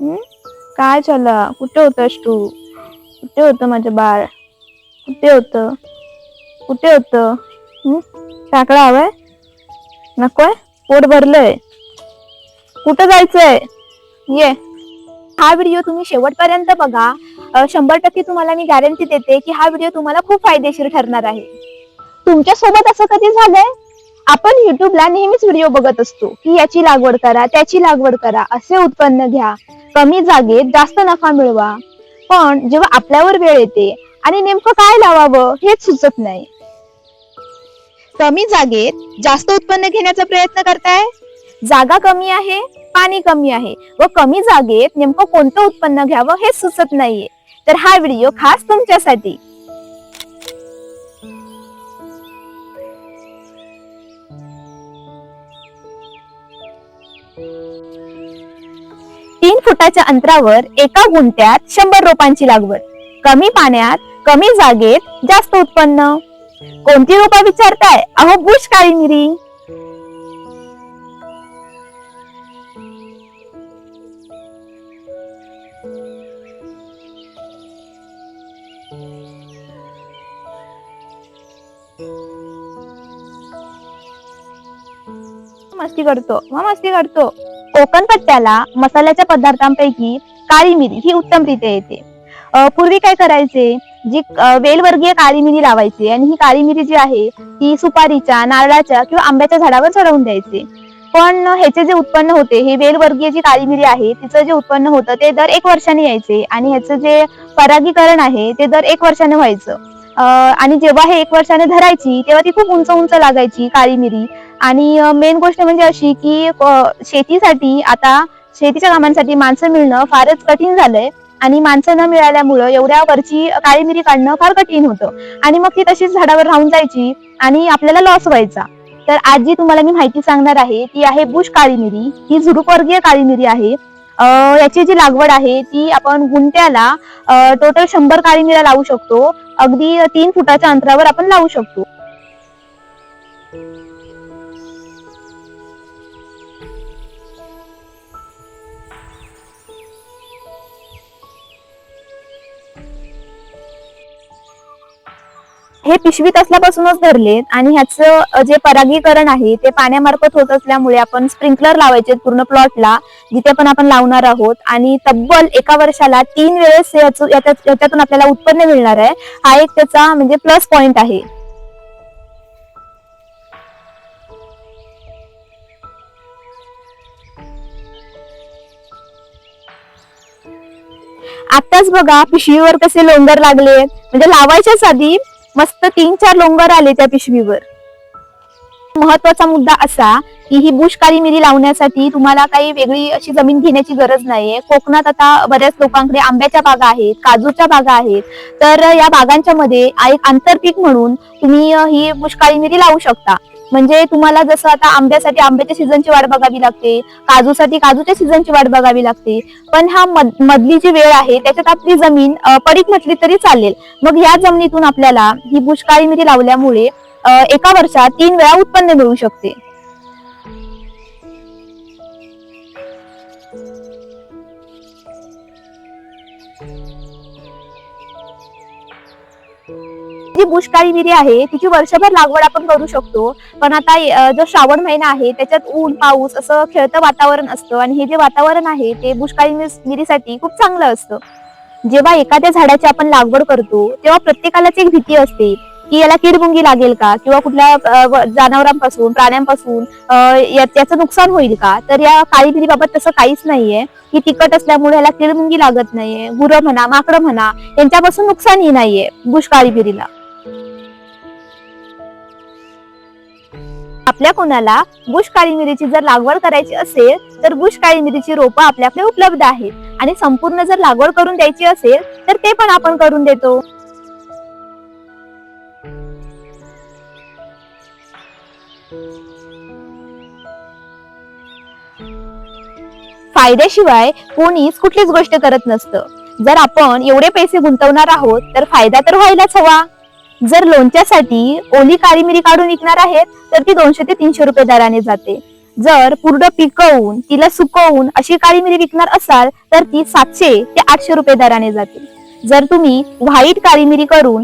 हम्म? काय झालं? कुठे होतस तू? कुठे होतं माझं बाळ? कुठे होतं? कुठे होतं? टाकळा हवाय? नकोय? पोट भरलंय. कुठं जायचंय? ये. हा व्हिडिओ तुम्ही शेवटपर्यंत बघा. 100% तुम्हाला मी गॅरंटी देते की हा व्हिडिओ तुम्हाला खूप फायदेशीर ठरणार आहे. तुमच्या सोबत असं कधी झालंय? आपण युट्यूबला नेहमीच व्हिडिओ बघत असतो की याची लागवड करा, त्याची लागवड करा, असे उत्पन्न घ्या, कमी जागेत जास्त नफा मिळवा. पण जेव्हा आपल्यावर वेळ येते आणि नेमकं काय लावावं हेच सुचत नाही. कमी जागेत जास्त उत्पन्न घेण्याचा प्रयत्न करताय? जागा कमी आहे, पाणी कमी आहे व कमी जागेत नेमकं कोणतं उत्पन्न घ्यावं हे सुचत नाहीये. तर हा व्हिडिओ खास तुमच्यासाठी. 3 फुटाच्या अंतरावर एका गुंठ्यात 100 रोपांची लागवड. कमी पाण्यात, कमी जागेत जास्त उत्पन्न. कोणती रोपा विचारताय? अहो, बुश काळी मिरी. मस्ती करतो. कोकण पट्ट्याला मसाल्याच्या पदार्थांपैकी काळी मिरी ही उत्तमरित्या येते. पूर्वी काय करायचे, जी वेलवर्गीय काळी मिरी लावायची आणि ही काळी मिरी जी आहे ती सुपारीच्या, नारळाच्या किंवा आंब्याच्या झाडावर चढवून द्यायचे. पण ह्याचे जे उत्पन्न होते, हे वेलवर्गीय जी काळी मिरी आहे तिचं जे उत्पन्न होतं ते दर 1 वर्षाने यायचे आणि ह्याचं जे परागीकरण आहे ते दर 1 वर्षाने व्हायचं. आणि जेव्हा हे 1 वर्षाने धरायची तेव्हा ती खूप उंच उंच लागायची काळी मिरी. आणि मेन गोष्ट म्हणजे अशी की शेतीसाठी आता शेतीच्या कामांसाठी माणसं मिळणं फारच कठीण झालंय आणि माणसं न मिळाल्यामुळं एवढ्या वरची काळी मिरी काढणं फार कठीण होतं आणि मग ती तशीच झाडावर राहून जायची आणि आपल्याला लॉस व्हायचा. तर आज जी तुम्हाला मी माहिती सांगणार आहे ती आहे बुश काळी मिरी. ही झुडूपवर्गीय काळी मिरी आहे. याची जी लागवड आहे ती आपण गुंठ्याला टोटल 100 काळी मिऱ्या लावू शकतो. अगदी 3 फुटाच्या अंतरावर आपण लावू शकतो. हे पिशवीत असल्यापासूनच धरलेत आणि ह्याचं जे परागीकरण आहे ते पाण्यामार्फत होत असल्यामुळे आपण स्प्रिंकलर लावायचे पूर्ण प्लॉटला, जिथे पण आपण लावणार आहोत. आणि तब्बल एका वर्षाला 3 वेळेस याच्यातून आपल्याला उत्पन्न मिळणार आहे. हा एक त्याचा म्हणजे प्लस पॉइंट आहे. आताच बघा पिशवीवर कसे लोंगर लागले, म्हणजे लावायच्याच आधी मस्त 3-4 लोंगर आले त्या पिशवीवर. महत्वाचा मुद्दा असा की ही बुश काळी मिरी लावण्यासाठी तुम्हाला काही वेगळी अशी जमीन घेण्याची गरज नाहीये. कोकणात आता बऱ्याच लोकांकडे आंब्याच्या बागा आहेत, काजूच्या बागा आहेत. तर या बागांच्या मध्ये एक आंतरपीक म्हणून तुम्ही ही बुश काळी मिरी लावू शकता. म्हणजे तुम्हाला जसं आता आंब्यासाठी आंब्याच्या सीझनची वाट बघावी लागते, काजूसाठी काजूच्या सीझनची वाट बघावी लागते, पण हा मधली जी वेळ आहे त्याच्यात आपली जमीन पडीक म्हटली तरी चालेल. मग या जमिनीतून आपल्याला ही बुश काळी मिरी लावल्यामुळे एका वर्षात 3 वेळा उत्पन्न मिळू शकते. जी बुश काळी मिरी आहे तिची वर्षभर लागवड आपण करू शकतो. पण आता जो श्रावण महिना आहे त्याच्यात ऊन पाऊस असं खेळतं वातावरण असतं आणि हे जे वातावरण आहे ते बुश काळी मिरीसाठी खूप चांगलं असतं. जेव्हा एखाद्या झाडाची आपण लागवड करतो तेव्हा प्रत्येकालाच एक भीती असते की याला कीडमुंगी लागेल का किंवा कुठल्या जनावरांपासून, प्राण्यांपासून याचं नुकसान होईल का. तर या काळी मिरीबाबत तसं काहीच नाहीये. ही तिखट असल्यामुळे याला कीडमुंगी लागत नाहीये. गुरं म्हणा, माकडं म्हणा, यांच्यापासून नुकसानही नाहीये बुश काळी मिरीला. आपल्या कोणाला बुश काळी मिरीची जर लागवड करायची असेल तर बुश काळी मिरीची रोपं आपल्याकडे उपलब्ध आहेत आणि संपूर्ण जर लागवड करून द्यायची असेल तर ते पण आपण करून देतो. फायद्याशिवाय कोणीच कुठलीच गोष्ट करत नसतं. जर आपण एवढे पैसे गुंतवणार आहोत तर फायदा तर व्हायलाच हवा. जर लोणच्यासाठी ओली काळी मिरी काढून विकणार आहेत तर ती 200 ते 300 रुपये दराने जाते. जर पूर्ण पिकवून तिला सुकवून अशी काळी मिरी विकणार असाल तर ती 700 ते 800 रुपये दराने जाते. जर तुम्ही व्हाईट काळी मिरी करून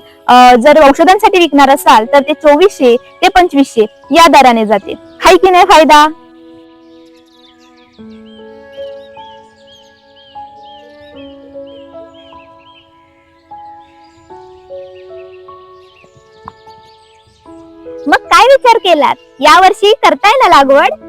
जर औषधांसाठी विकणार असाल तर ते 2400 ते 2500 या दराने जाते. हाय की नाही फायदा? मग काय विचार केलात? या वर्षी करताय ना लागवड?